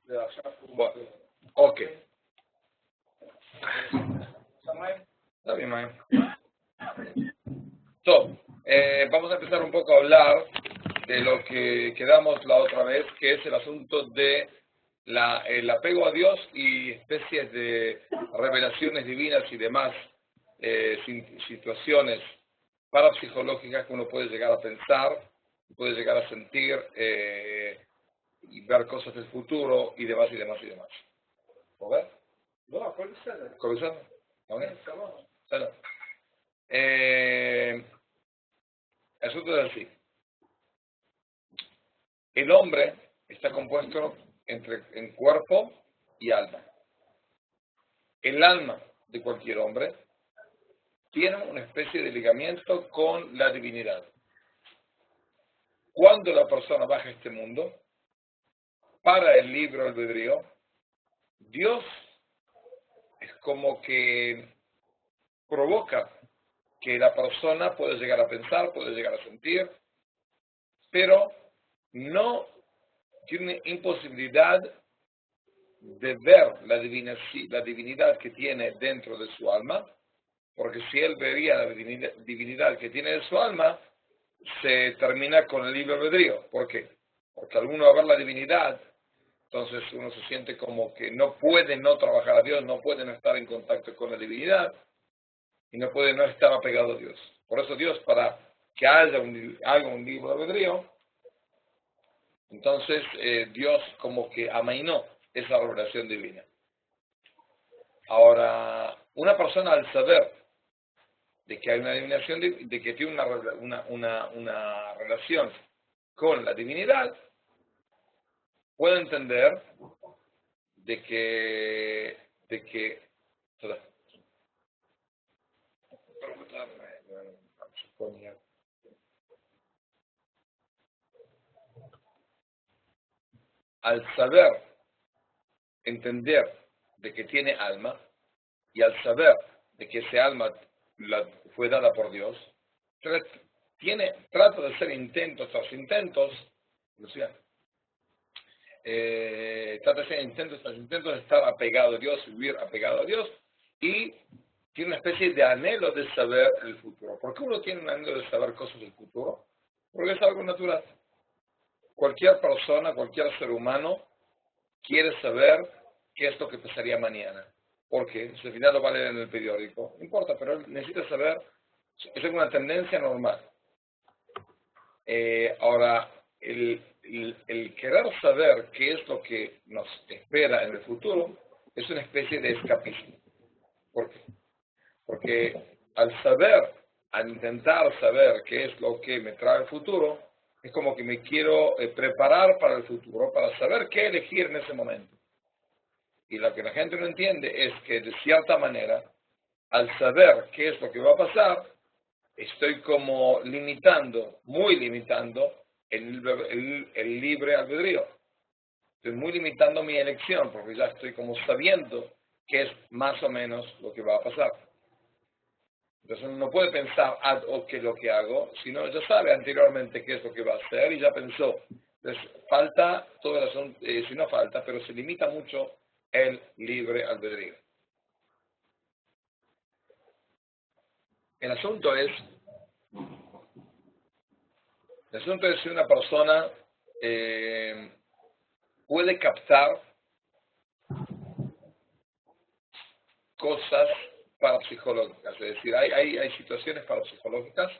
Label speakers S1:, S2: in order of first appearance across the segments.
S1: Bueno, ok. Está bien, Maya. Vamos a empezar un poco a hablar de lo que quedamos la otra vez, que es el asunto de el apego a Dios y especies de revelaciones divinas y demás situaciones parapsicológicas que uno puede llegar a pensar, puede llegar a sentir y ver cosas del futuro y demás y demás y demás. ¿Lo ves? No, ¿cuál es el? ¿Cuál es el? El asunto es así. El hombre está compuesto en cuerpo y alma. El alma de cualquier hombre tiene una especie de ligamiento con la divinidad. Cuando la persona baja a este mundo, para el libre albedrío, Dios es como que provoca que la persona pueda llegar a pensar, puede llegar a sentir, pero no tiene imposibilidad de ver la divinidad que tiene dentro de su alma, porque si él vería la divinidad que tiene en su alma, se termina con el libre albedrío. ¿Por qué? Porque al uno ver la divinidad, entonces uno se siente como que no puede no trabajar a Dios, no puede no estar en contacto con la divinidad, y no puede no estar apegado a Dios. Por eso Dios, para que haya un libre albedrío, entonces Dios como que amainó esa revelación divina. Ahora, una persona al saber de que hay una adivinación, de que tiene una relación con la divinidad, puede entender de que al saber, entender de que tiene alma, y al saber de que ese alma fue dada por Dios, trata de hacer intentos tras intentos, trata de hacer intentos tras intentos de estar apegado a Dios, vivir apegado a Dios, y tiene una especie de anhelo de saber el futuro. ¿Por qué uno tiene un anhelo de saber cosas del futuro? Porque es algo natural. Cualquier persona, cualquier ser humano quiere saber qué es lo que pasaría mañana. Porque si al final lo va a leer en el periódico, no importa, pero él necesita saber, es una tendencia normal. Ahora, el querer saber qué es lo que nos espera en el futuro es una especie de escapismo. ¿Por qué? Porque al intentar saber qué es lo que me trae el futuro, es como que me quiero preparar para el futuro, para saber qué elegir en ese momento. Y lo que la gente no entiende es que, de cierta manera, al saber qué es lo que va a pasar, estoy como muy limitando el libre albedrío. Estoy muy limitando mi elección, porque ya estoy como sabiendo qué es más o menos lo que va a pasar. Entonces uno no puede pensar ad hoc qué es lo que hago, sino ya sabe anteriormente qué es lo que va a hacer y ya pensó. Entonces falta todo el asunto, si no falta, pero se limita mucho el libre albedrío. El asunto es si una persona puede captar cosas parapsicológicas, es decir, hay situaciones parapsicológicas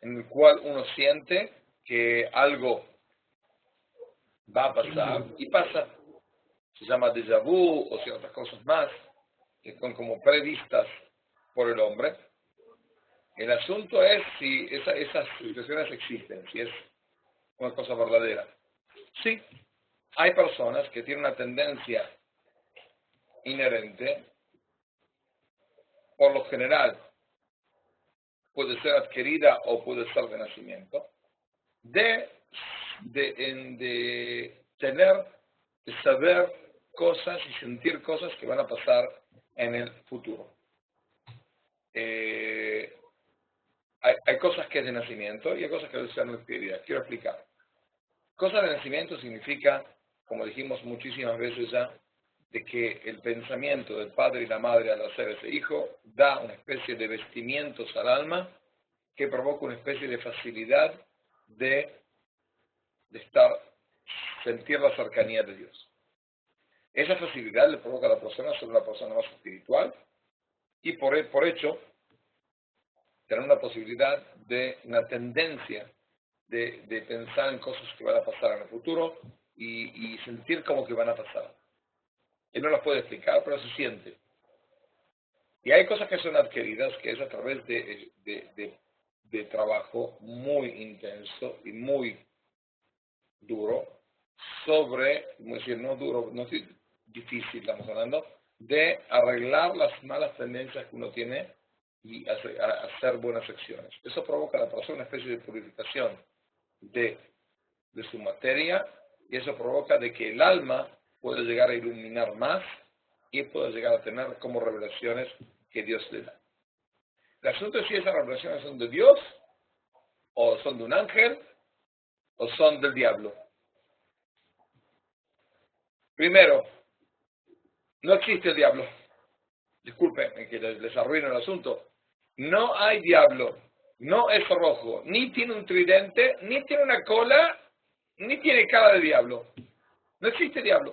S1: en el cual uno siente que algo va a pasar y pasa. Se llama déjà vu o ciertas cosas más que son como previstas por el hombre. El asunto es si esas situaciones existen, si es una cosa verdadera. Sí, hay personas que tienen una tendencia inherente, por lo general puede ser adquirida o puede ser de nacimiento, de saber cosas y sentir cosas que van a pasar en el futuro. Hay cosas que es de nacimiento y hay cosas que deben ser adquiridas. Quiero explicar. Cosa de nacimiento significa como dijimos muchísimas veces ya, de que el pensamiento del padre y la madre al hacer ese hijo da una especie de vestimientos al alma que provoca una especie de facilidad de sentir la cercanía de Dios. Esa facilidad le provoca a la persona ser una persona más espiritual y por hecho tener una posibilidad de una tendencia de pensar en cosas que van a pasar en el futuro y sentir como que van a pasar. Él no las puede explicar, pero se siente. Y hay cosas que son adquiridas, que es a través de trabajo muy intenso y muy duro sobre, como decir, no duro, no es difícil, estamos hablando, de arreglar las malas tendencias que uno tiene y hacer buenas acciones. Eso provoca a la persona una especie de purificación de su materia y eso provoca de que el alma puede llegar a iluminar más y puede llegar a tener como revelaciones que Dios le da. El asunto es si esas revelaciones son de Dios o son de un ángel o son del diablo. Primero, no existe el diablo. Disculpen que les arruino el asunto. No hay diablo. No es rojo. Ni tiene un tridente, ni tiene una cola, ni tiene cara de diablo. No existe diablo.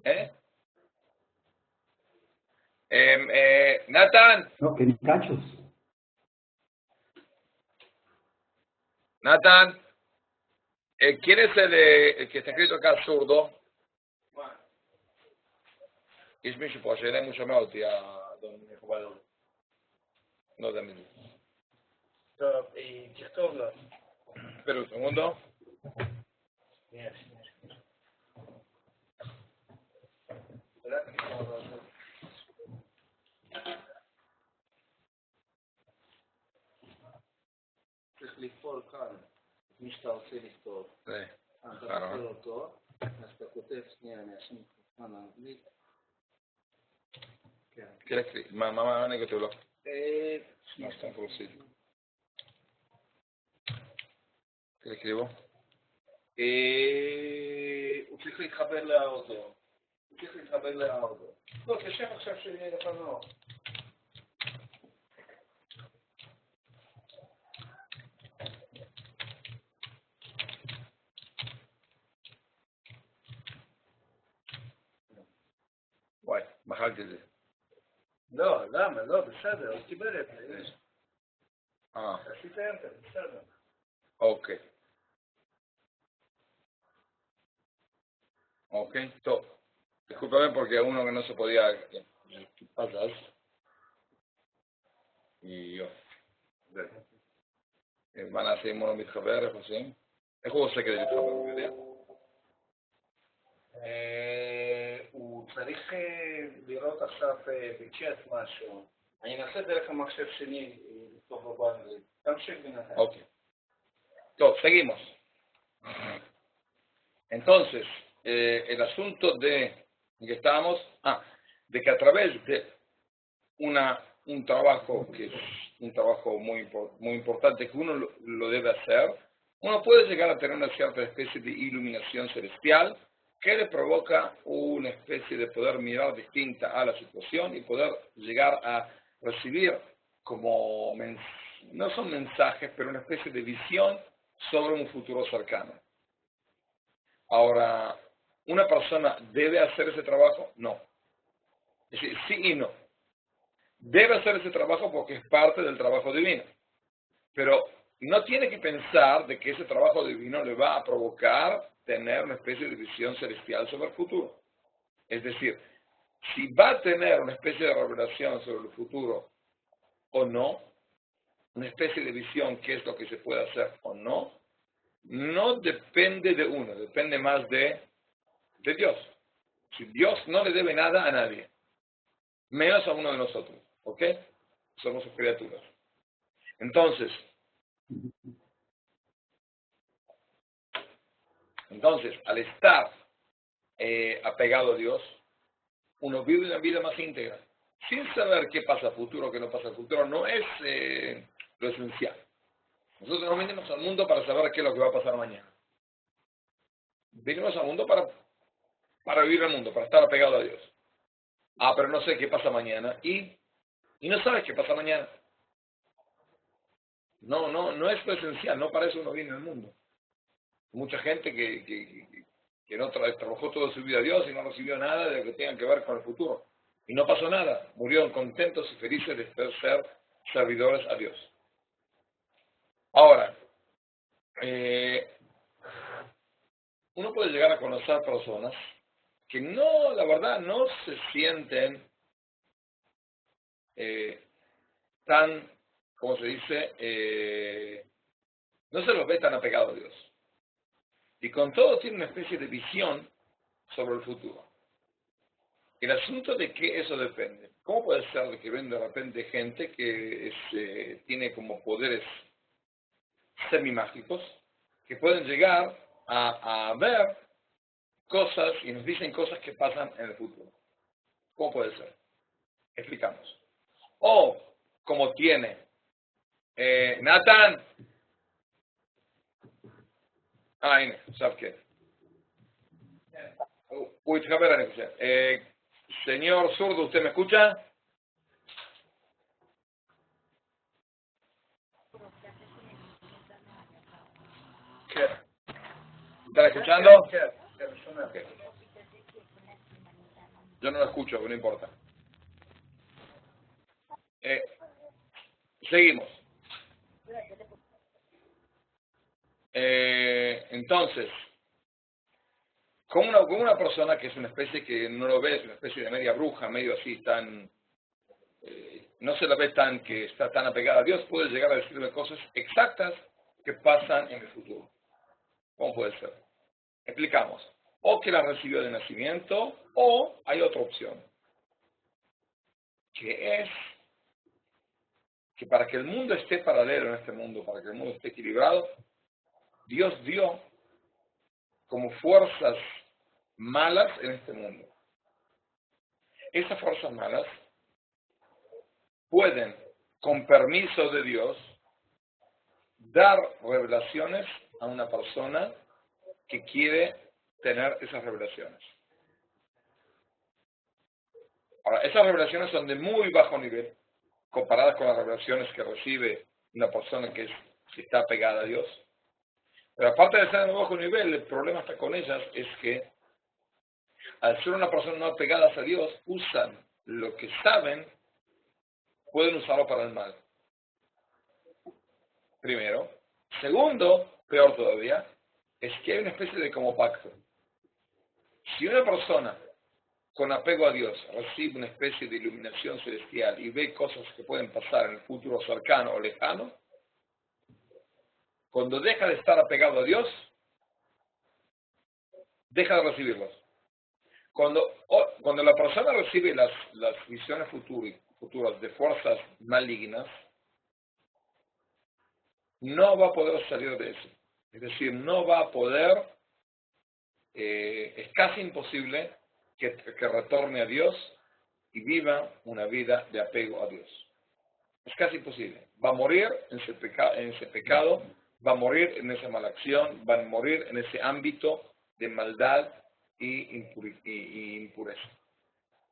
S1: ¿Eh? Nathan.
S2: No, que ni cachos.
S1: Nathan. ¿Quién es el que está escrito acá zurdo? יש מישהו פה השאלה אם הוא שומע אותי, האדון מכובד הזה. לא יודע מי זה.
S3: טוב, תכתוב לו.
S1: Espera un segundo.
S3: צריך לכתוב כאן, מי שאתה רוצה לכתוב. אתה כותב אותו, אז אתה כותב, שנייה, אני אשים כאן האנגלית.
S1: ¿Qué escribe? Mamá, ¿qué te lo? No está producido. ¿Qué escribo?
S3: הוא צריך להתחבר לאוטו. הוא צריך להתחבר לאוטו. לא, תשב עכשיו שיהיה לך נוח.
S1: וואי, מחקתי את זה.
S3: לא, למה? לא, בסדר, הוא קיבל את זה. עשית אנטר, בסדר.
S1: Ok. Ok, top. Discúlpame porque uno que no se podía... ¿Qué pasas? Y yo. van a ser מתחבר, איך עושים? איך הוא עושה כדי להתחבר, הוא יודע?
S3: הוא צריך לראות עכשיו בצ'אט משהו. אני אנסה דרך המחשב שלי לכתוב באנגלית. תמשיך בינתיים.
S1: Ok. Top, seguimos. Entonces, el asunto de que estábamos, de que a través de un trabajo que es un trabajo muy importante que uno lo debe hacer, uno puede llegar a tener una cierta especie de iluminación celestial que le provoca una especie de poder mirar distinta a la situación y poder llegar a recibir como, no son mensajes, pero una especie de visión sobre un futuro cercano. Ahora, ¿una persona debe hacer ese trabajo? No. Es decir, sí y no. Debe hacer ese trabajo porque es parte del trabajo divino. Pero no tiene que pensar de que ese trabajo divino le va a provocar tener una especie de visión celestial sobre el futuro. Es decir, si va a tener una especie de revelación sobre el futuro o no, una especie de visión, qué es lo que se puede hacer o no, no depende de uno, depende más de Dios. Si Dios no le debe nada a nadie, menos a uno de nosotros, ¿ok? Somos sus criaturas. Entonces, al estar apegado a Dios, uno vive una vida más íntegra, sin saber qué pasa futuro, qué no pasa futuro, no es lo esencial. Nosotros no venimos al mundo para saber qué es lo que va a pasar mañana. Vinimos al mundo para vivir el mundo, para estar apegado a Dios. Ah, pero no sé qué pasa mañana. Y no sabes qué pasa mañana. No es lo esencial, no para eso uno viene al mundo. Mucha gente que no trabajó toda su vida a Dios y no recibió nada de lo que tenga que ver con el futuro. Y no pasó nada. Murieron contentos y felices de ser servidores a Dios. Ahora, uno puede llegar a conocer personas que no, la verdad, no se sienten tan, como se dice, no se los ve tan apegados a Dios. Y con todo tiene una especie de visión sobre el futuro. El asunto de que eso depende. ¿Cómo puede ser de que ven de repente gente que tiene como poderes semimágicos, que pueden llegar a ver cosas y nos dicen cosas que pasan en el futuro? ¿Cómo puede ser? Explicamos. O como tiene Nathan. Aynen, Safket. Uy, señor zurdo, ¿usted me escucha? ¿Está escuchando? Okay. Yo no lo escucho, pero no importa. Seguimos. Entonces, como una persona que es una especie que no lo ve, es una especie de media bruja, medio así, tan, no se la ve tan, que está tan apegada a Dios, puede llegar a decirme cosas exactas que pasan en el futuro. ¿Cómo puede ser? Explicamos. O que la recibió de nacimiento, o hay otra opción, que es que para que el mundo esté paralelo en este mundo, para que el mundo esté equilibrado, Dios dio como fuerzas malas en este mundo. Esas fuerzas malas pueden, con permiso de Dios, dar revelaciones a una persona que quiere tener esas revelaciones. Ahora, esas revelaciones son de muy bajo nivel, comparadas con las revelaciones que recibe una persona que está pegada a Dios. Pero aparte de ser de muy bajo nivel, el problema está con ellas es que al ser una persona no apegada a Dios, usan lo que saben, pueden usarlo para el mal. Primero. Segundo, peor todavía, es que hay una especie de como pacto. Si una persona con apego a Dios recibe una especie de iluminación celestial y ve cosas que pueden pasar en el futuro cercano o lejano, cuando deja de estar apegado a Dios, deja de recibirlos. Cuando la persona recibe las visiones futuras de fuerzas malignas, no va a poder salir de eso. Es decir, no va a poder, es casi imposible que retorne a Dios y viva una vida de apego a Dios. Es casi imposible. Va a morir en ese pecado, va a morir en esa mala acción, va a morir en ese ámbito de maldad y impureza.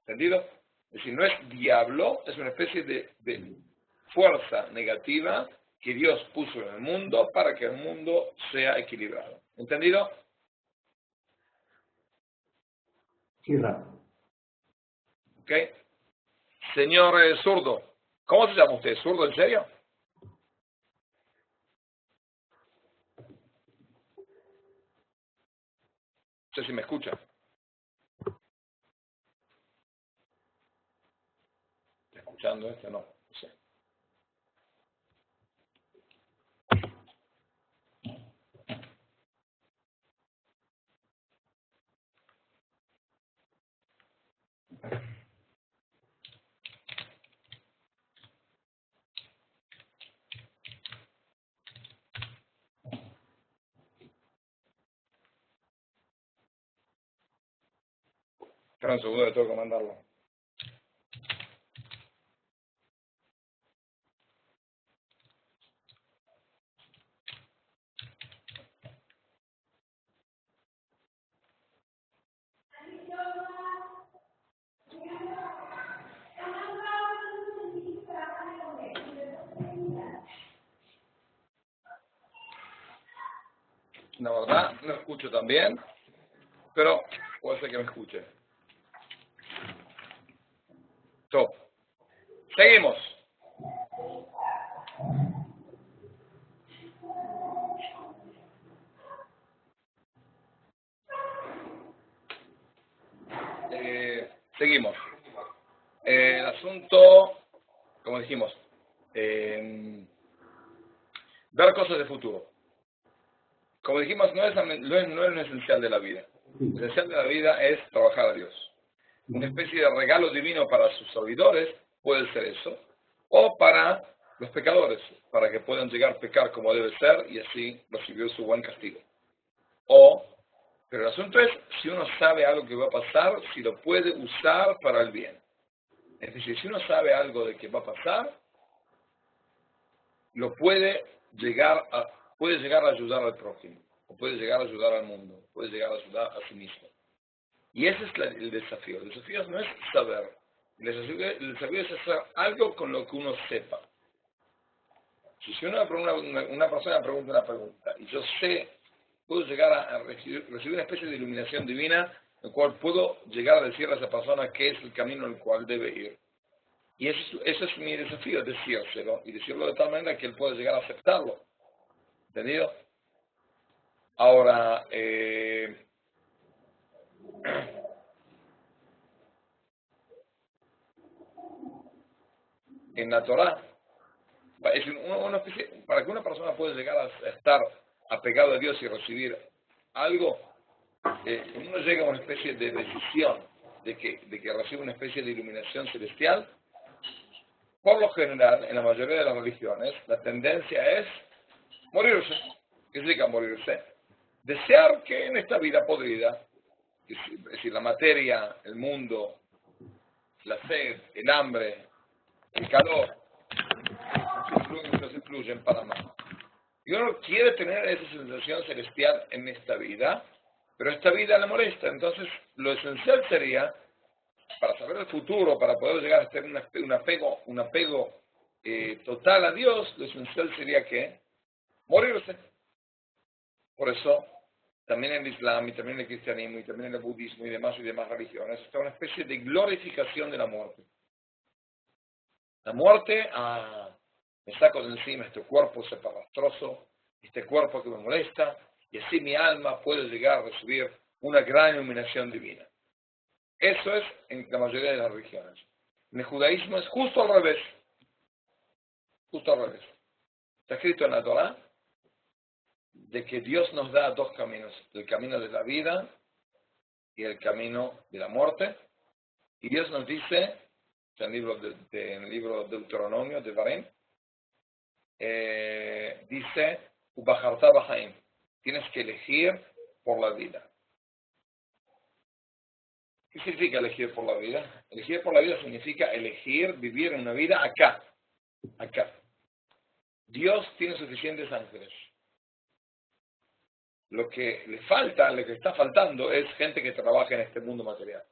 S1: ¿Entendido? Es decir, no es diablo, es una especie de fuerza negativa que Dios puso en el mundo para que el mundo sea equilibrado. ¿Entendido?
S2: Sí, Rab.
S1: ¿Ok? Señor zurdo, ¿cómo se llama usted? ¿Zurdo en serio? No sé si me escucha. ¿Está escuchando esto? No, no sé. Espera un segundo, le tengo que mandarlo. La verdad, no escucho tan bien, pero puede ser que me escuche. Top. Seguimos. Seguimos. El asunto, como dijimos, ver cosas de futuro. Como dijimos, no es lo esencial de la vida. Lo esencial de la vida es trabajar a Dios. Una especie de regalo divino para sus servidores puede ser eso, o para los pecadores, para que puedan llegar a pecar como debe ser y así recibir su buen castigo. Pero el asunto es si uno sabe algo que va a pasar, si lo puede usar para el bien. Es decir, si uno sabe algo de que va a pasar, lo puede llegar a ayudar al prójimo, o puede llegar a ayudar al mundo, puede llegar a ayudar a sí mismo. Y ese es el desafío. El desafío no es saber. El desafío es hacer algo con lo que uno sepa. Si una persona me pregunta una pregunta y yo sé, puedo llegar a recibir una especie de iluminación divina, en el cual puedo llegar a decirle a esa persona qué es el camino en el cual debe ir. Y ese es mi desafío, decírselo, y decirlo de tal manera que él pueda llegar a aceptarlo. ¿Entendido? Ahora, en la Torah, para que una persona pueda llegar a estar apegado a Dios y recibir algo, uno llega a una especie de decisión de que recibe una especie de iluminación celestial. Por lo general, en la mayoría de las religiones, la tendencia es morirse. ¿Qué significa morirse? Desear que en esta vida podrida, es decir, la materia, el mundo, la sed, el hambre, el calor, nos influyen para mal. Y uno quiere tener esa sensación celestial en esta vida, pero esta vida le molesta. Entonces, lo esencial sería, para saber el futuro, para poder llegar a tener un apego total a Dios, lo esencial sería que morirse. Por eso, también en el Islam, y también en el cristianismo, y también en el budismo y demás religiones, está una especie de glorificación de la muerte. La muerte, me saco de encima este cuerpo separastroso, este cuerpo que me molesta, y así mi alma puede llegar a recibir una gran iluminación divina. Eso es en la mayoría de las religiones. En el judaísmo es justo al revés. Justo al revés. Está escrito en la Torah de que Dios nos da dos caminos, el camino de la vida y el camino de la muerte. Y Dios nos dice, en el libro Deuteronomio de Barén, dice, Ubajarta Bahaim, tienes que elegir por la vida. ¿Qué significa elegir por la vida? Elegir por la vida significa elegir vivir una vida acá. Dios tiene suficientes ángeles. Lo que le falta, lo que está faltando es gente que trabaje en este mundo material.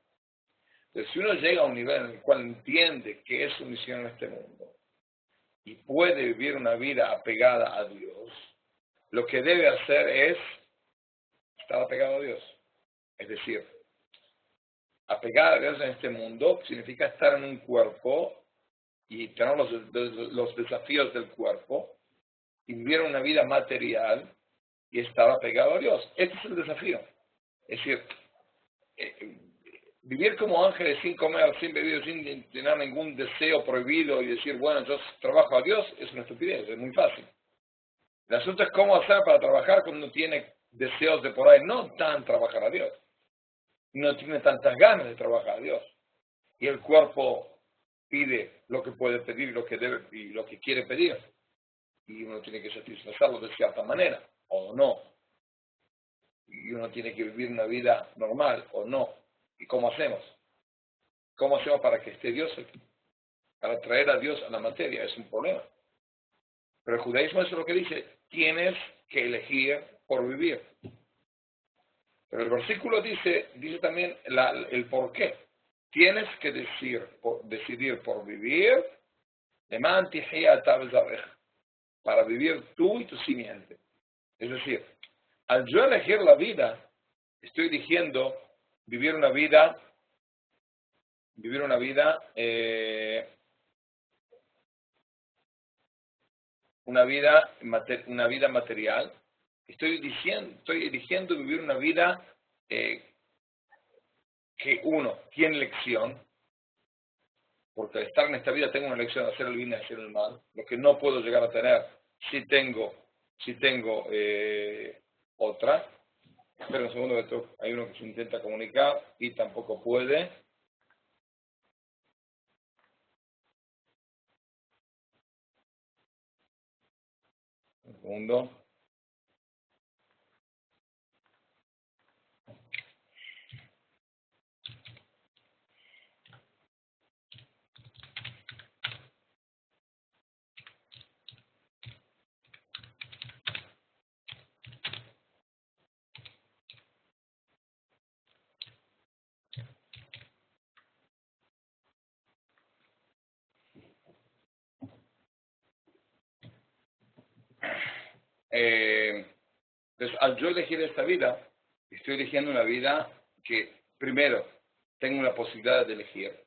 S1: Entonces, si uno llega a un nivel en el cual entiende que es su misión en este mundo y puede vivir una vida apegada a Dios, lo que debe hacer es estar apegado a Dios. Es decir, apegar a Dios en este mundo significa estar en un cuerpo y tener los desafíos del cuerpo y vivir una vida material y estar apegado a Dios. Este es el desafío. Es decir, vivir como ángeles sin comer, sin beber, sin tener ningún deseo prohibido y decir, bueno, yo trabajo a Dios, es una estupidez, es muy fácil. El asunto es cómo hacer para trabajar cuando uno tiene deseos de por ahí, no tan trabajar a Dios. No tiene tantas ganas de trabajar a Dios. Y el cuerpo pide lo que puede pedir, lo que debe y lo que quiere pedir. Y uno tiene que satisfacerlo de cierta manera, o no. Y uno tiene que vivir una vida normal, o no. ¿Y cómo hacemos? ¿Cómo hacemos para que esté Dios aquí? Para traer a Dios a la materia, es un problema. Pero el judaísmo es lo que dice, tienes que elegir por vivir. Pero el versículo dice también el por qué. Tienes que decidir por vivir, para vivir tú y tu simiente. Es decir, al yo elegir la vida, estoy eligiendo vivir una vida material. Estoy eligiendo vivir una vida que uno tiene elección, porque al estar en esta vida tengo una elección de hacer el bien y hacer el mal, lo que no puedo llegar a tener si tengo otra. Espera un segundo, que hay uno que se intenta comunicar y tampoco puede. Un segundo. Entonces, al yo elegir esta vida, estoy eligiendo una vida que, primero, tengo la posibilidad de elegir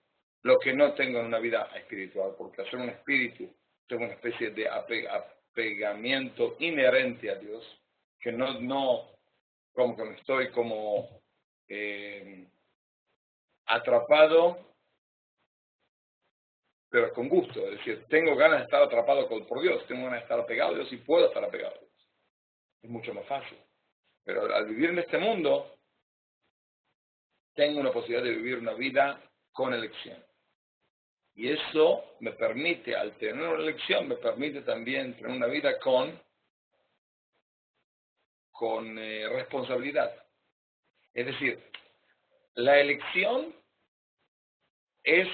S1: lo que no tengo en una vida espiritual, porque al ser un espíritu, tengo una especie de apegamiento inherente a Dios, que no como que me estoy como atrapado, pero con gusto. Es decir, tengo ganas de estar atrapado por Dios, tengo ganas de estar apegado a Dios y puedo estar apegado a Dios. Es mucho más fácil. Pero al vivir en este mundo, tengo una posibilidad de vivir una vida con elección. Y eso me permite, al tener una elección, me permite también tener una vida con responsabilidad. Es decir, la elección es,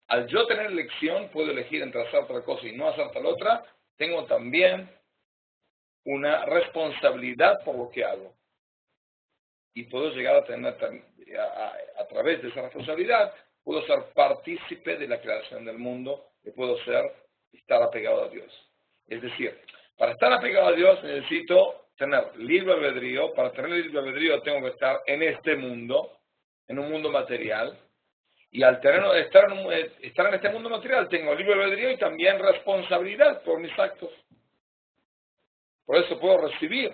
S1: al yo tener elección, puedo elegir entre hacer otra cosa y no hacer tal otra, tengo también una responsabilidad por lo que hago. Y puedo llegar a tener, a través de esa responsabilidad, puedo ser partícipe de la creación del mundo y puedo estar apegado a Dios. Es decir, para estar apegado a Dios necesito tener libre albedrío. Para tener libre albedrío tengo que estar en este mundo, en un mundo material. Y al estar en este mundo material tengo libre albedrío y también responsabilidad por mis actos. Por eso puedo recibir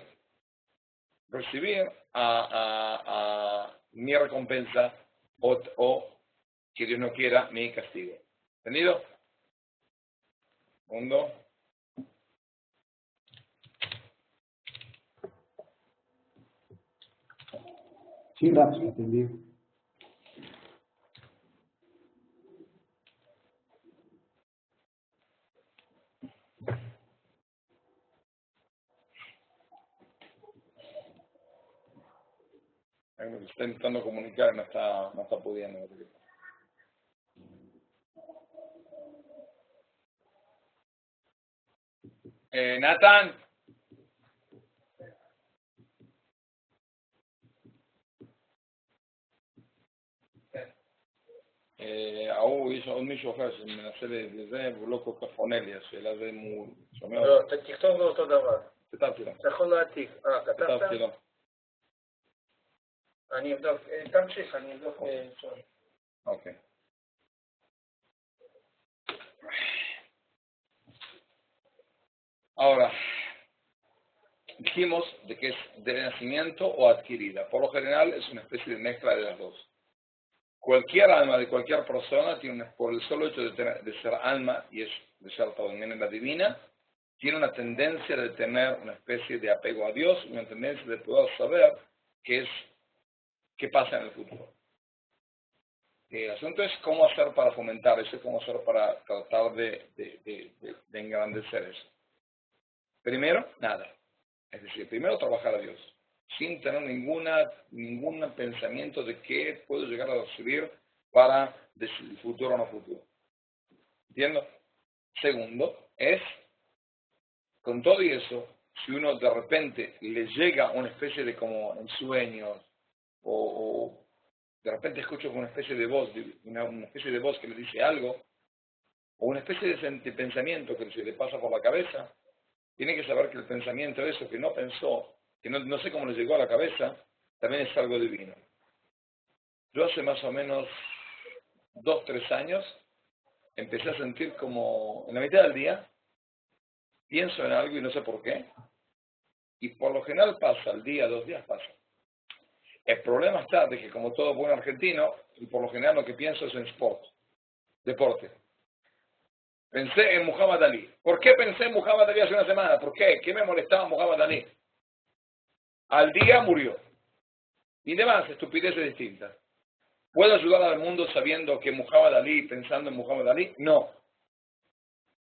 S1: a mi recompensa o, que Dios no quiera, mi castigo. ¿Entendido? Segundo.
S2: Sí, Rab, entendido.
S1: Hay uno que está intentando comunicar y no está pudiendo. Nathan. יש עוד מישהו אחר שמנסה לזה, והוא לא כל כך עונה לי, השאלה זה אם הוא שומע
S3: לא, אתה תכתוב לו אותו דבר.
S1: כתבתי לו.
S3: אתה יכול להעתיק. כתבת?
S1: כתבתי לו.
S3: אני אבדוק, תמשיך, אני אבדוק.
S1: אוקיי. Ahora, dijimos de que es de nacimiento o adquirida. Por lo general es una especie de mezcla de las dos. Cualquier alma de cualquier persona tiene, por el solo hecho de ser alma y es de cierta manera divina, tiene una tendencia de tener una especie de apego a Dios, una tendencia de poder saber qué pasa en el futuro. El asunto es cómo hacer para fomentar eso, cómo hacer para tratar de engrandecer eso. Primero, nada. Es decir, primero trabajar a Dios, sin tener ningún pensamiento de qué puedo llegar a recibir para el futuro o no futuro. ¿Entiendo? Segundo, es, con todo y eso, si uno de repente le llega una especie de como en sueños, o de repente escucho una especie de voz, una especie de voz que le dice algo, o una especie de pensamiento que se le pasa por la cabeza, tiene que saber que el pensamiento, eso que no pensó, que no sé cómo le llegó a la cabeza, también es algo divino. Yo hace más o menos 2, 3 años empecé a sentir como en la mitad del día pienso en algo y no sé por qué, y por lo general pasa, al día, 2 días pasa. El problema está de que como todo buen argentino, y por lo general lo que pienso es en sport, deporte. Pensé en Muhammad Ali. ¿Por qué pensé en Muhammad Ali hace una semana? ¿Por qué? ¿Qué me molestaba Muhammad Ali? Al día murió. Y demás, estupideces distintas. ¿Puedo ayudar al mundo sabiendo que Muhammad Ali, pensando en Muhammad Ali? No.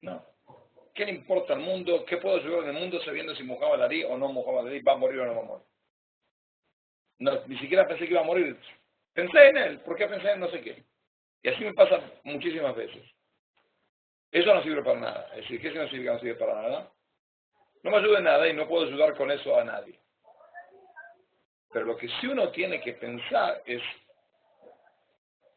S1: No. ¿Qué le importa al mundo? ¿Qué puedo ayudar en el mundo sabiendo si Muhammad Ali o no Muhammad Ali va a morir o no va a morir? No, ni siquiera pensé que iba a morir. Pensé en él. ¿Por qué pensé en no sé qué? Y así me pasa muchísimas veces. Eso no sirve para nada. Es decir, ¿qué significa que no sirve para nada? No me ayuda en nada y no puedo ayudar con eso a nadie. Pero lo que sí uno tiene que pensar es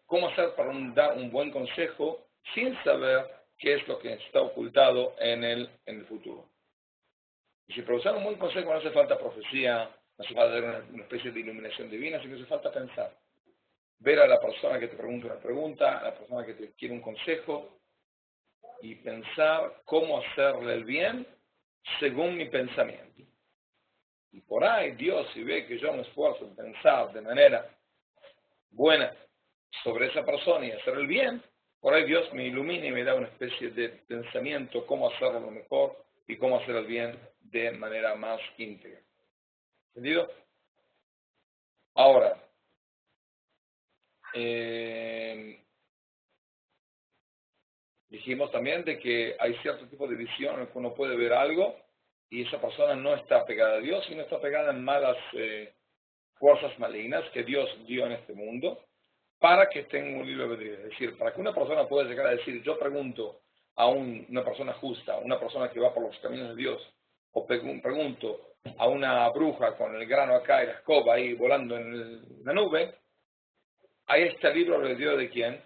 S1: cómo hacer para dar un buen consejo sin saber qué es lo que está ocultado en el futuro. Y si para usar un buen consejo no hace falta profecía, no hace falta una especie de iluminación divina, sino que hace falta pensar. Ver a la persona que te pregunta una pregunta, a la persona que te quiere un consejo, y pensar cómo hacerle el bien según mi pensamiento. Y por ahí Dios, si ve que yo me esfuerzo en pensar de manera buena sobre esa persona y hacer el bien, por ahí Dios me ilumina y me da una especie de pensamiento cómo hacerlo lo mejor y cómo hacer el bien de manera más íntegra. ¿Entendido? Ahora, dijimos también de que hay cierto tipo de visión en que uno puede ver algo y esa persona no está pegada a Dios, sino está pegada en malas fuerzas malignas que Dios dio en este mundo para que tenga un libre albedrío. Es decir, para que una persona pueda llegar a decir, yo pregunto a una persona justa, una persona que va por los caminos de Dios, o pregunto a una bruja con el grano acá y la escoba ahí volando en la nube, ahí está el libre albedrío de quién?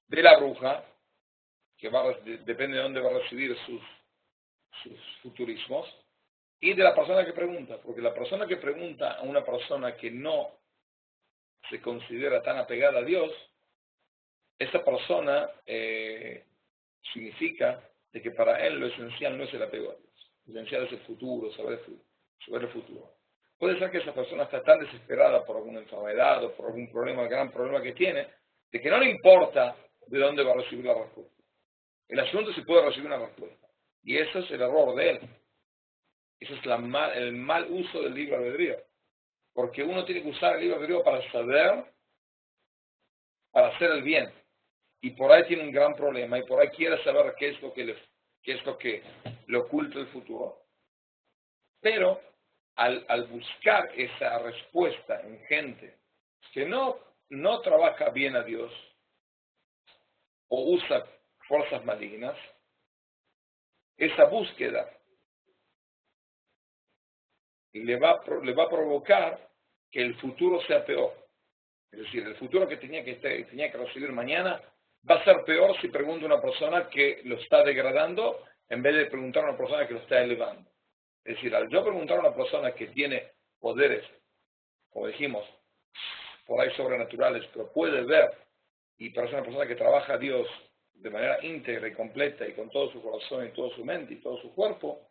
S1: De la bruja, que depende de dónde va a recibir sus futurismos, y de la persona que pregunta, porque la persona que pregunta a una persona que no se considera tan apegada a Dios, esa persona significa de que para él lo esencial no es el apego a Dios, lo esencial es el futuro, saber el futuro. Puede ser que esa persona está tan desesperada por alguna enfermedad o por algún problema, gran problema que tiene, de que no le importa de dónde va a recibir la respuesta. El asunto es si puede recibir una respuesta. Y eso es el error de él. Ese es el mal uso del libre albedrío. Porque uno tiene que usar el libre albedrío para saber, para hacer el bien. Y por ahí tiene un gran problema y por ahí quiere saber qué es lo que le oculta el futuro. Pero al buscar esa respuesta en gente que no trabaja bien a Dios o usa fuerzas malignas, esa búsqueda le va a provocar que el futuro sea peor. Es decir, el futuro que tenía que recibir mañana va a ser peor si pregunta a una persona que lo está degradando en vez de preguntar a una persona que lo está elevando. Es decir, al yo preguntar a una persona que tiene poderes, como dijimos, por ahí sobrenaturales, pero puede ver, y para ser una persona que trabaja a Dios de manera íntegra y completa y con todo su corazón y toda su mente y todo su cuerpo,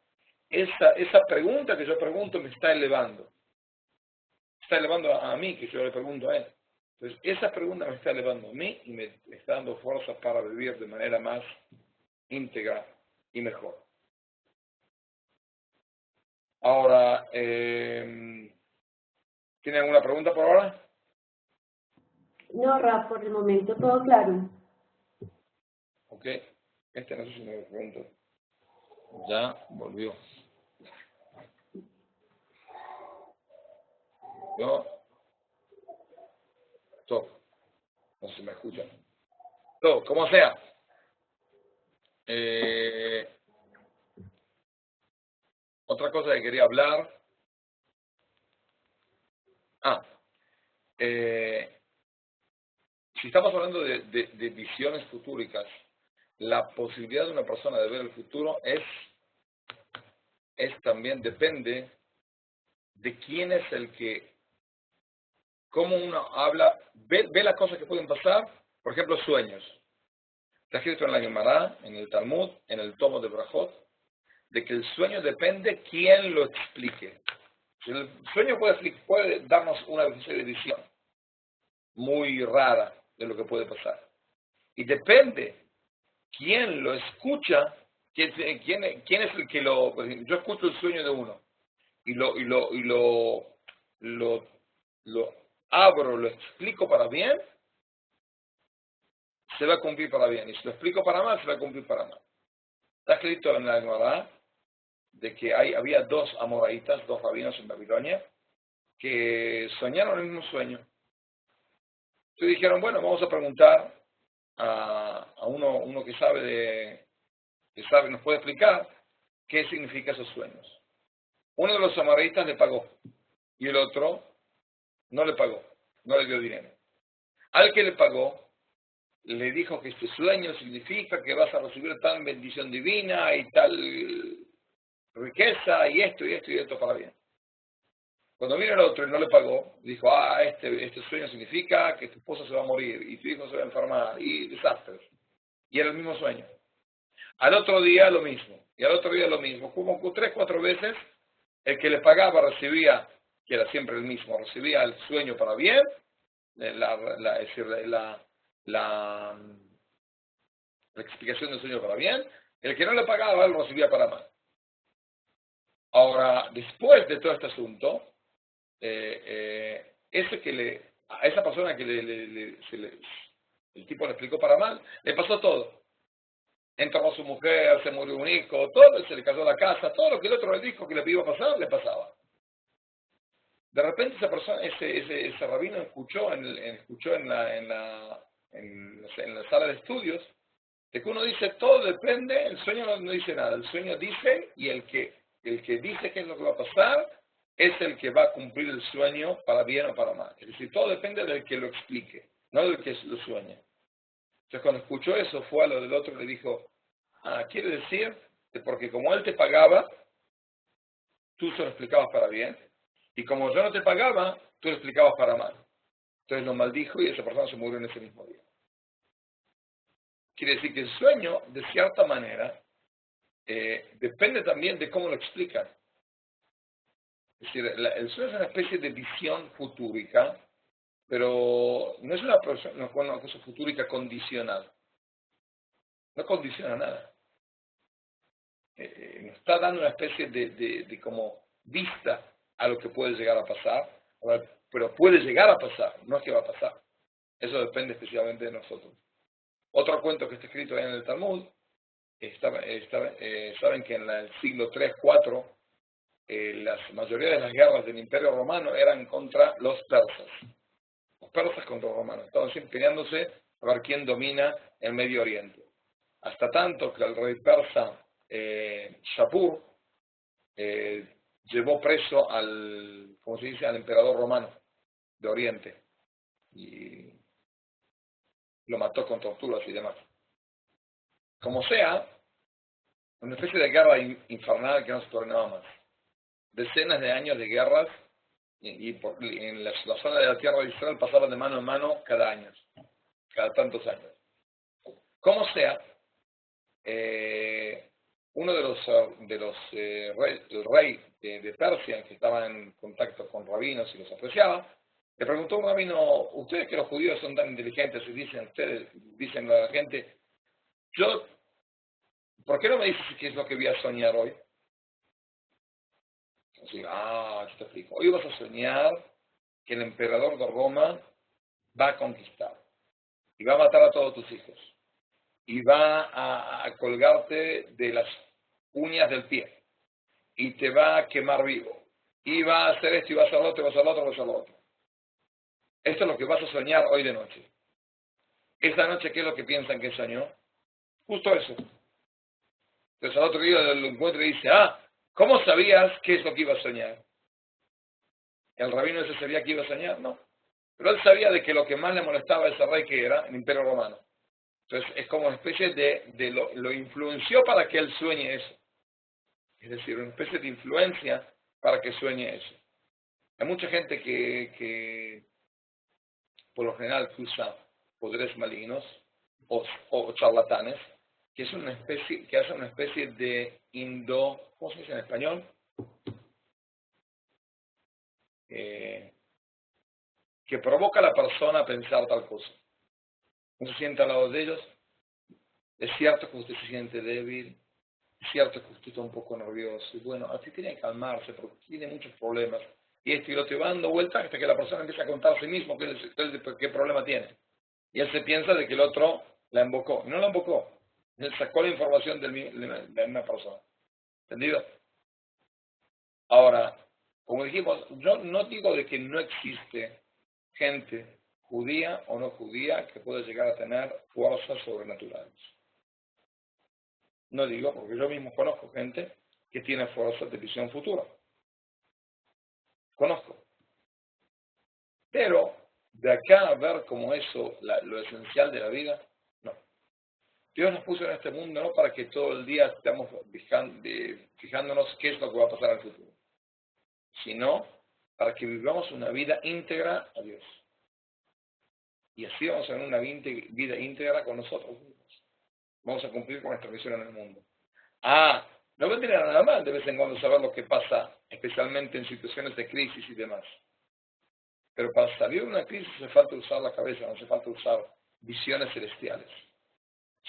S1: esa pregunta que yo pregunto me está elevando. Está elevando a mí, que yo le pregunto a él. Entonces, esa pregunta me está elevando a mí y me está dando fuerza para vivir de manera más íntegra y mejor. Ahora, ¿tiene alguna pregunta por ahora?
S4: No, Raf, por el momento todo claro.
S1: Ok. No sé si me pregunto. Ya volvió. Yo. Todo. No sé si me escuchan. Todo, como sea. Otra cosa que quería hablar. Si estamos hablando de visiones futúricas, la posibilidad de una persona de ver el futuro es también depende de quién es el que, cómo uno habla, ve las cosas que pueden pasar, por ejemplo, sueños. Está escrito en la Gemara, en el Talmud, en el tomo de Brajot, de que el sueño depende quién lo explique. El sueño puede darnos una visión muy rara de lo que puede pasar. Y depende quién lo escucha, quién es el que lo... Yo escucho el sueño de uno y lo abro, lo explico para bien, se va a cumplir para bien. Y si lo explico para mal, se va a cumplir para mal. Está escrito en la Gemara de que había dos amoraitas, dos rabinos en Babilonia, que soñaron el mismo sueño. Entonces dijeron, bueno, vamos a preguntar a uno que sabe, nos puede explicar qué significa esos sueños. Uno de los amoraitas le pagó y el otro no le pagó, no le dio dinero. Al que le pagó, le dijo que este sueño significa que vas a recibir tal bendición divina y tal riqueza y esto para bien. Cuando vino el otro y no le pagó, dijo, este sueño significa que tu esposa se va a morir y tu hijo se va a enfermar y desastres. Y era el mismo sueño. Al otro día lo mismo, y al otro día lo mismo. Como 3, 4 veces, el que le pagaba recibía, que era siempre el mismo, recibía el sueño para bien, la explicación del sueño para bien, el que no le pagaba lo recibía para mal. Ahora, después de todo este asunto, a esa persona que el tipo le explicó para mal, le pasó todo. Enterró a su mujer, se murió un hijo, todo, se le cayó la casa, todo lo que el otro le dijo que le iba a pasar, le pasaba. De repente esa persona, ese rabino escuchó en la sala de estudios de que uno dice todo depende, el sueño no dice nada, el sueño dice y el que dice qué es lo que va a pasar es el que va a cumplir el sueño para bien o para mal. Es decir, todo depende del que lo explique, no del que lo sueña. Entonces cuando escuchó eso fue a lo del otro y le dijo, quiere decir que porque como él te pagaba, tú se lo explicabas para bien, y como yo no te pagaba, tú lo explicabas para mal. Entonces lo maldijo y esa persona se murió en ese mismo día. Quiere decir que el sueño, de cierta manera, depende también de cómo lo explican. Es decir, el sueño es una especie de visión futúrica, pero no es una cosa futúrica condicional. No condiciona nada. Nos está dando una especie de como vista a lo que puede llegar a pasar, pero puede llegar a pasar, no es que va a pasar. Eso depende especialmente de nosotros. Otro cuento que está escrito ahí en el Talmud, saben que en el siglo 3, 4, la mayoría de las guerras del Imperio Romano eran contra los persas. Los persas contra los romanos. Estaban siempre peleándose a ver quién domina el Medio Oriente. Hasta tanto que el rey persa Shapur llevó preso al emperador romano de Oriente y lo mató con torturas y demás. Como sea, una especie de guerra infernal que no se tornaba más. Decenas de años de guerras y en la zona de la tierra de Israel pasaban de mano en mano cada tantos años. Como sea, uno el rey de Persia, que estaba en contacto con rabinos y los apreciaba, le preguntó a un rabino, ustedes que los judíos son tan inteligentes y dicen a la gente, ¿por qué no me dices qué es lo que voy a soñar hoy? Así, yo te explico. Hoy vas a soñar que el emperador de Roma va a conquistar y va a matar a todos tus hijos y va a colgarte de las uñas del pie y te va a quemar vivo y va a hacer esto y va a hacer lo otro, va a hacer lo otro, va a hacer lo otro. Esto es lo que vas a soñar hoy de noche. Esta noche, ¿qué es lo que piensan que soñó? Justo eso. Entonces al otro día lo encuentra y dice, ¿cómo sabías qué es lo que iba a soñar? ¿El rabino ese sabía que iba a soñar? No. Pero él sabía de que lo que más le molestaba a ese rey que era el Imperio Romano. Entonces es como una especie lo influenció para que él sueñe eso. es decir, una especie de influencia para que sueñe eso. Hay mucha gente que por lo general usa poderes malignos o charlatanes, que hacen una especie de ¿cómo se dice en español? Que provoca a la persona a pensar tal cosa. Uno se sienta al lado de ellos, es cierto que usted se siente débil, es cierto que usted está un poco nervioso, y bueno, así tiene que calmarse porque tiene muchos problemas, y esto y lo te va dando vueltas hasta que la persona empieza a contar a sí mismo qué problema tiene. Y él se piensa de que el otro la invocó, y no la invocó, él sacó la información de la misma persona. ¿Entendido? Ahora, como dijimos, yo no digo de que no existe gente judía o no judía que puede llegar a tener fuerzas sobrenaturales. No digo, porque yo mismo conozco gente que tiene fuerzas de visión futura. Conozco. Pero de acá a ver como eso, lo esencial de la vida, no. Dios nos puso en este mundo no para que todo el día estemos fijándonos qué es lo que va a pasar en el futuro, sino para que vivamos una vida íntegra a Dios. Y así vamos a tener una vida íntegra con nosotros mismos. Vamos a cumplir con nuestra misión en el mundo. No vendría nada mal de vez en cuando saber lo que pasa, especialmente en situaciones de crisis y demás. Pero para salir de una crisis hace falta usar la cabeza, no hace falta usar visiones celestiales.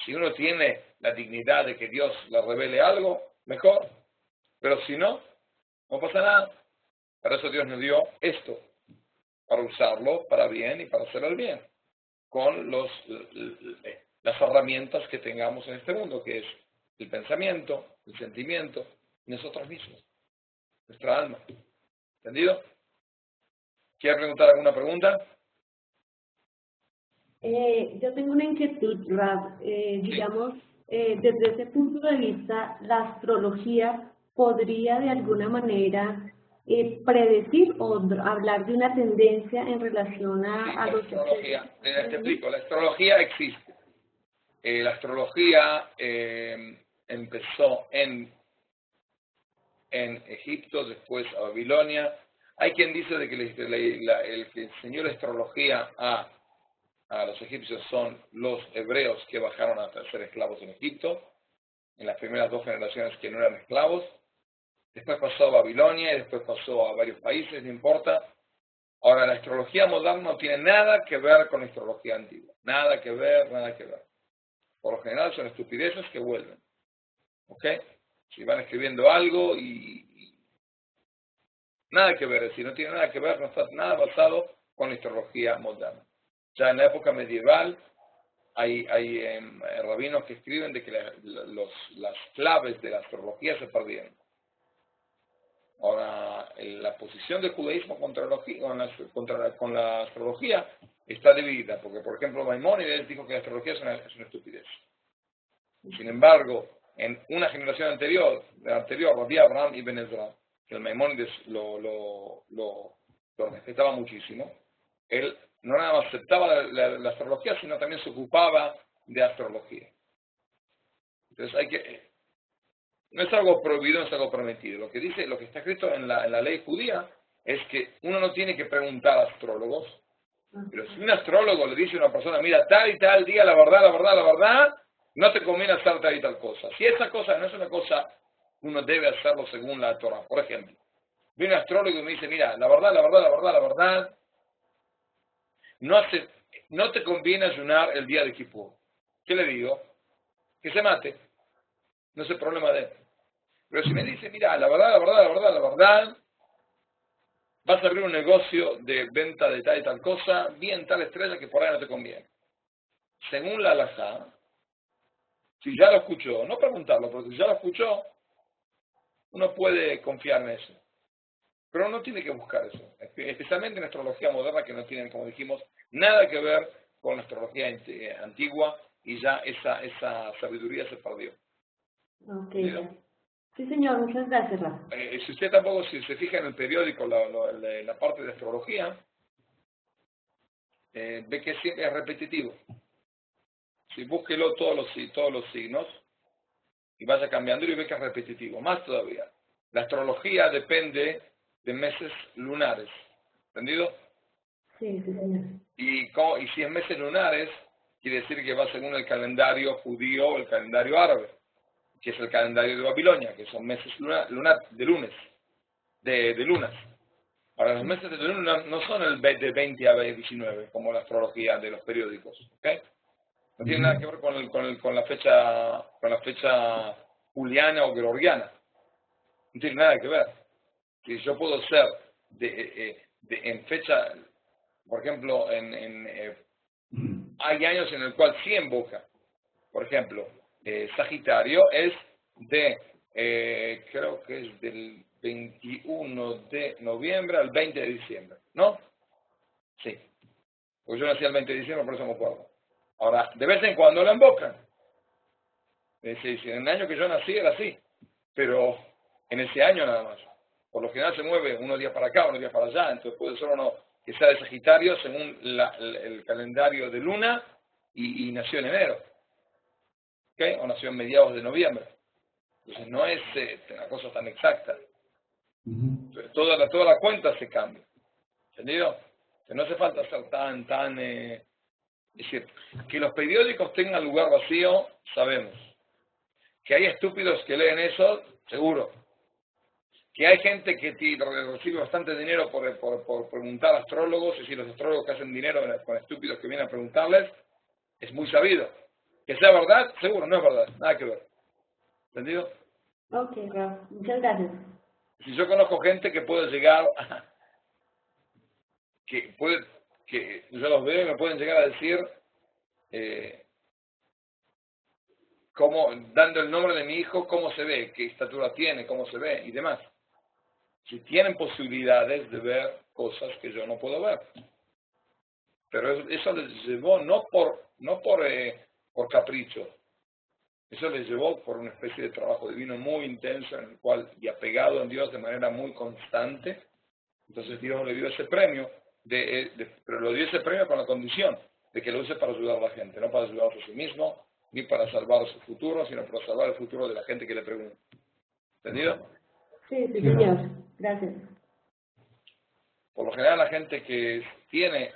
S1: Si uno tiene la dignidad de que Dios le revele algo, mejor. Pero si no, no pasa nada. Para eso Dios nos dio esto, para usarlo para bien y para hacer el bien, con las herramientas que tengamos en este mundo, que es el pensamiento, el sentimiento, y nosotros mismos, nuestra alma. ¿Entendido? ¿Quiere preguntar alguna pregunta?
S4: Yo tengo una inquietud, Rab. Digamos, desde ese punto de vista, la astrología podría de alguna manera predecir o hablar de una tendencia en relación a
S1: La
S4: los...
S1: astrología, te explico, la astrología existe. La astrología empezó en Egipto, después a Babilonia. Hay quien dice de que el que enseñó la astrología a los egipcios son los hebreos que bajaron a ser esclavos en Egipto, en las primeras 2 generaciones que no eran esclavos. Después pasó a Babilonia y después pasó a varios países, no importa. Ahora, la astrología moderna no tiene nada que ver con la astrología antigua. Nada que ver, nada que ver. Por lo general son estupideces que vuelven. ¿Ok? Si van escribiendo algo y nada que ver, es decir, no tiene nada que ver, no está nada basado con la astrología moderna. Ya en la época medieval hay rabinos que escriben de que las claves de la astrología se perdieron. Ahora, la posición del judaísmo con la astrología está dividida, porque por ejemplo Maimónides dijo que la astrología es una estupidez. Sin embargo, en una generación anterior Rabbi Abraham ibn Ezra, que el Maimónides lo respetaba muchísimo, él no nada más aceptaba la astrología, sino también se ocupaba de astrología. Entonces no es algo prohibido, no es algo permitido. Lo que está escrito en la ley judía es que uno no tiene que preguntar a astrólogos, pero si un astrólogo le dice a una persona, mira, tal y tal día, la verdad, no te conviene hacer tal y tal cosa. Si esa cosa no es una cosa, uno debe hacerlo según la Torah. Por ejemplo, viene un astrólogo y me dice, mira, la verdad, no te conviene ayunar el día de Kippur. ¿Qué le digo? Que se mate. No es el problema de él. Pero si me dice, mira, la verdad, vas a abrir un negocio de venta de tal y tal cosa, bien tal estrella que por ahí no te conviene. Según la halajá, si ya lo escuchó, no preguntarlo, porque si ya lo escuchó, uno puede confiar en eso. Pero no tiene que buscar eso, especialmente en astrología moderna que no tienen, como dijimos, nada que ver con la astrología antigua y ya esa sabiduría se perdió.
S4: Ok. Sí, señor, muchas gracias, Rafa.
S1: Si usted tampoco si se fija en el periódico, la parte de astrología, ve que siempre es repetitivo. Si búsquelo todos los signos, y vaya cambiando y ve que es repetitivo. Más todavía, la astrología depende de meses lunares, ¿entendido?
S4: Sí, sí, señor.
S1: Y si es meses lunares, quiere decir que va según el calendario judío o el calendario árabe, que es el calendario de Babilonia, que son meses de lunes, de lunas. Ahora, los meses de luna no son de 20 a 19, como la astrología de los periódicos, ¿ok? No tiene nada que ver con la fecha juliana o gregoriana. No tiene nada que ver. Si yo puedo ser en fecha, por ejemplo, hay años en el cual sí invoca. Por ejemplo, Sagitario es creo que es del 21 de noviembre al 20 de diciembre, ¿no? Sí. Porque yo nací el 20 de diciembre, por eso me acuerdo. Ahora, de vez en cuando la invocan. Sí, en el año que yo nací era así, pero en ese año nada más. Por lo general se mueve unos días para acá, unos días para allá, entonces puede ser uno que sea de Sagitario según el calendario de luna y nació en enero, ¿ok? O nació en mediados de noviembre. Entonces no es una cosa tan exacta. Entonces, toda la cuenta se cambia, ¿entendido? Que no hace falta ser tan... es decir, que los periódicos tengan lugar vacío, sabemos. Que hay estúpidos que leen eso, seguro. Que hay gente que recibe bastante dinero por preguntar a astrólogos, es decir, los astrólogos que hacen dinero con estúpidos que vienen a preguntarles, es muy sabido. Que sea verdad, seguro, no es verdad, nada que ver. ¿Entendido?
S4: Ok, Raf, muchas gracias.
S1: Si yo conozco gente que puede llegar a, que yo los veo y me pueden llegar a decir dando el nombre de mi hijo, cómo se ve, qué estatura tiene, cómo se ve y demás. Si tienen posibilidades de ver cosas que yo no puedo ver. Pero eso les llevó por capricho. Eso les llevó por una especie de trabajo divino muy intenso en el cual, y apegado a Dios de manera muy constante. Entonces Dios le dio ese premio, pero lo dio ese premio con la condición de que lo use para ayudar a la gente, no para ayudarse a sí mismo, ni para salvar su futuro, sino para salvar el futuro de la gente que le pregunta. ¿Entendido?
S4: Sí, sí, señor. Gracias.
S1: Por lo general la gente que tiene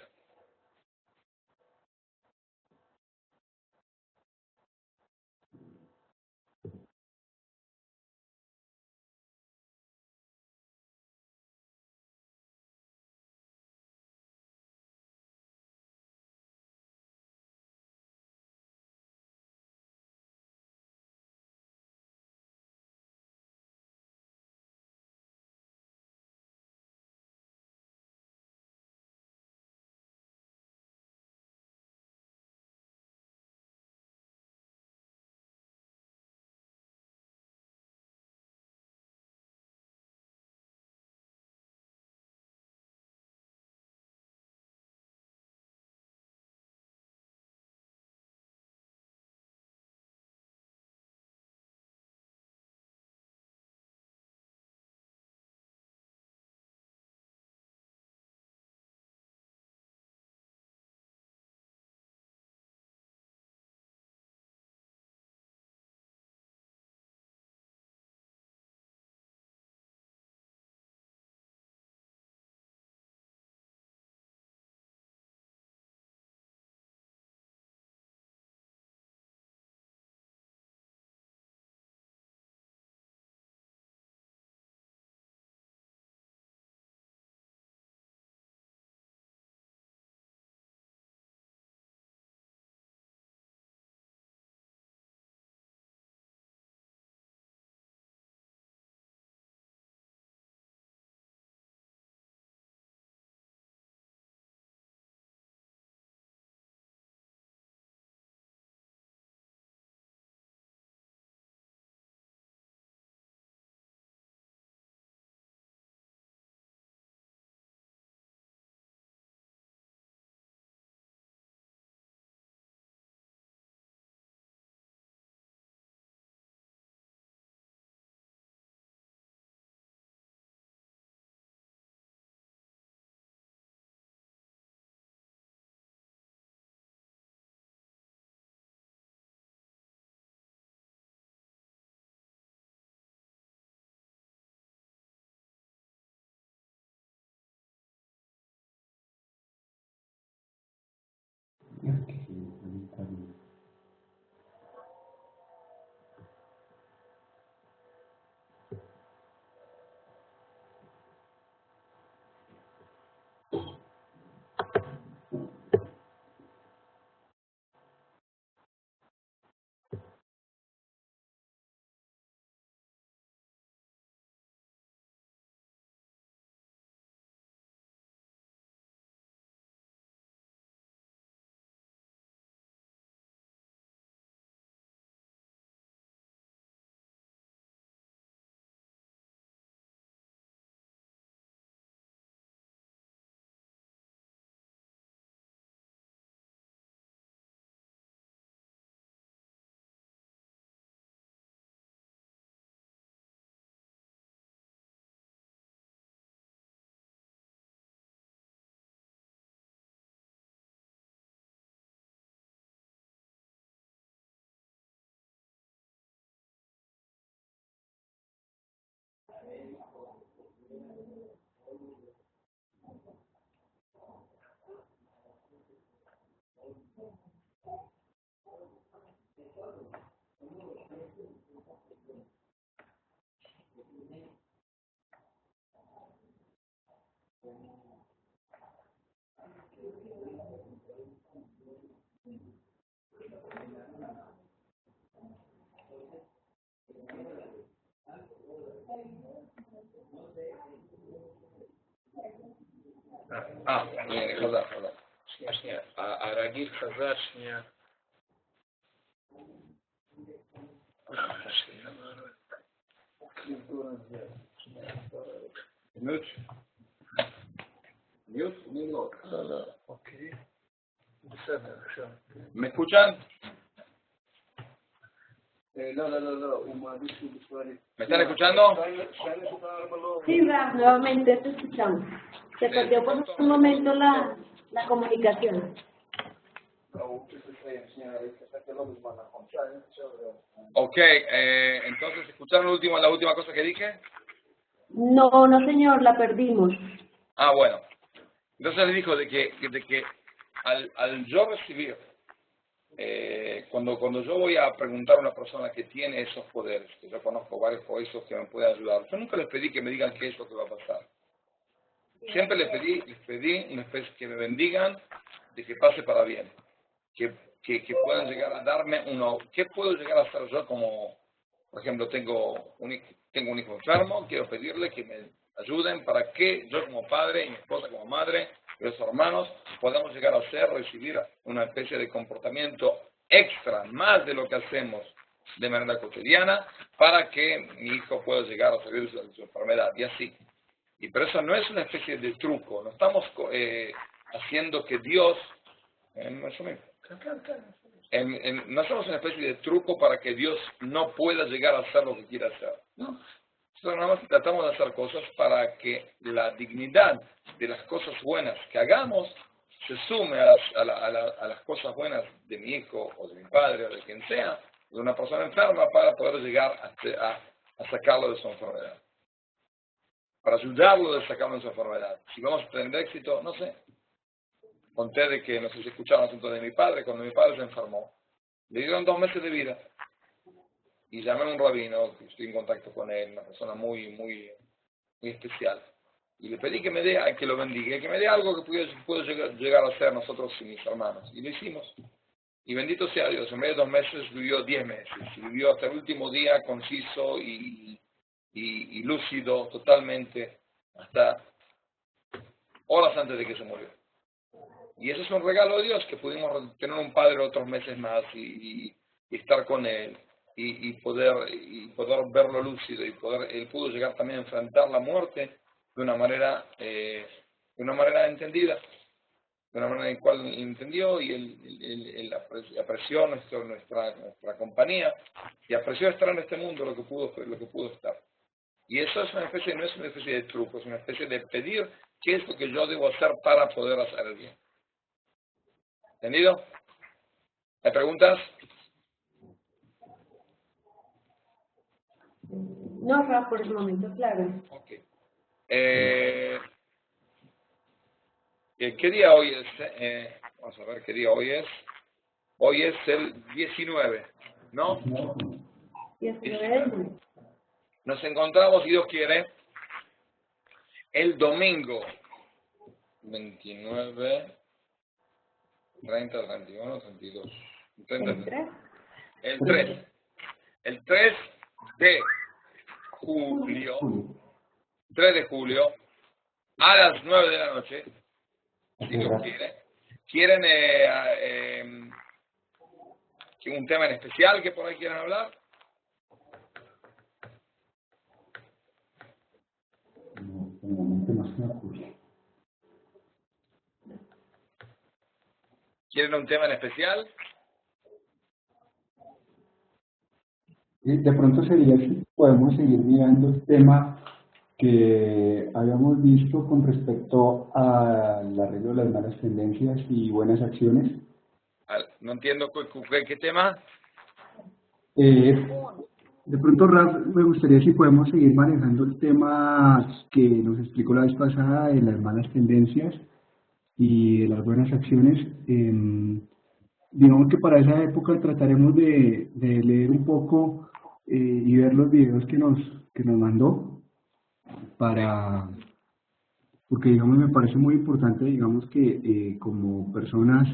S1: חזר.
S3: שנייה, הרגיל חזר, שנייה.
S1: מיוט?
S3: לא, אוקיי. בסדר, עכשיו.
S1: ¿Me escuchan?
S3: לא, הוא מעדיף שהוא בכלל...
S1: ¿Me están escuchando?
S4: Sí, Raf, nuevamente te escuchamos. Se perdió por un momento la comunicación.
S1: Ok, entonces, ¿escucharon la última cosa que dije?
S4: No, no señor, la perdimos.
S1: Ah, bueno. Entonces le dijo de que al yo recibir, cuando yo voy a preguntar a una persona que tiene esos poderes, que yo conozco varios poderes que me pueden ayudar, yo nunca les pedí que me digan qué es lo que va a pasar. Siempre les pedí una especie que me bendigan, de que pase para bien. Que puedan llegar a darme ¿qué puedo llegar a hacer yo como, por ejemplo, tengo un hijo enfermo, quiero pedirle que me ayuden para que yo como padre y mi esposa como madre y los hermanos podamos llegar a recibir una especie de comportamiento extra, más de lo que hacemos de manera cotidiana, para que mi hijo pueda llegar a salir de su enfermedad, y así. Pero eso no es una especie de truco, no estamos haciendo que Dios, no hacemos una especie de truco para que Dios no pueda llegar a hacer lo que quiere hacer. No. Nosotros nada más tratamos de hacer cosas para que la dignidad de las cosas buenas que hagamos se sume a las cosas buenas de mi hijo o de mi padre o de quien sea, de una persona enferma, para poder llegar a sacarlo de su enfermedad. Para ayudarlo a sacarlo de su enfermedad. Si vamos a tener éxito, no sé. Conté de que, no sé si escucharon el asunto de mi padre, cuando mi padre se enfermó, le dieron 2 meses de vida. Y llamé a un rabino, que estoy en contacto con él, una persona muy, muy, muy especial. Y le pedí que que lo bendiga, que me dé algo que puedo llegar a hacer nosotros y mis hermanos. Y lo hicimos. Y bendito sea Dios, en vez de 2 meses vivió 10 meses. Y vivió hasta el último día conciso y lúcido totalmente, hasta horas antes de que se murió. Y eso es un regalo de Dios, que pudimos tener un padre otros meses más y estar con él y poder verlo lúcido, y él pudo llegar también a enfrentar la muerte de una manera entendida, de una manera en la cual entendió, y él apreció nuestra compañía, y apreció estar en este mundo lo que pudo estar. Y eso es no es una especie de truco, es una especie de pedir qué es lo que yo debo hacer para poder hacer el bien. ¿Entendido? ¿Hay preguntas?
S4: No, Raf, por el momento, claro.
S1: Ok. ¿Qué día hoy es? Vamos a ver qué día hoy es. Hoy es el 19, ¿no?
S4: 19.
S1: Nos encontramos, si Dios quiere, el domingo 29, 30, 31, 32.
S4: ¿El 3?
S1: El 3. El 3 de julio. 3 de julio a las 9 de la noche, si Dios quiere. ¿Quieren un tema en especial que por ahí quieran hablar? ¿Quieren un tema en especial?
S2: De pronto sería si podemos seguir mirando el tema que habíamos visto con respecto al arreglo de las malas tendencias y buenas acciones.
S1: No entiendo qué tema.
S2: De pronto, Raf, me gustaría si podemos seguir manejando el tema que nos explicó la vez pasada de las malas tendencias y de las buenas acciones. Digamos que para esa época trataremos de leer un poco y ver los videos que nos mandó, porque digamos me parece muy importante, digamos que como personas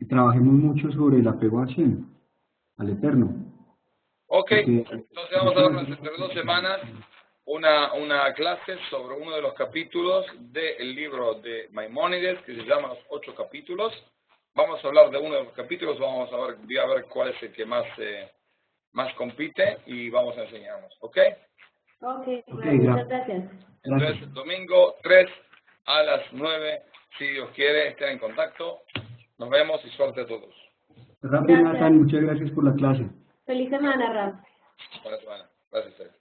S2: trabajemos mucho sobre el apego a Hashem, al Eterno.
S1: Ok, entonces vamos a darnos entre 2 semanas una clase sobre uno de los capítulos del libro de Maimónides, que se llama Los 8 capítulos. Vamos a hablar de uno de los capítulos, voy a ver cuál es el que más compite y vamos a enseñarnos, ¿ok?
S4: Ok, muchas gracias.
S1: Entonces, domingo 3 a las 9, si Dios quiere, estén en contacto. Nos vemos y suerte a todos.
S2: Rafa y Nathan, muchas gracias por la clase.
S4: Feliz semana, Rafa.
S1: Buena semana. Gracias a ustedes.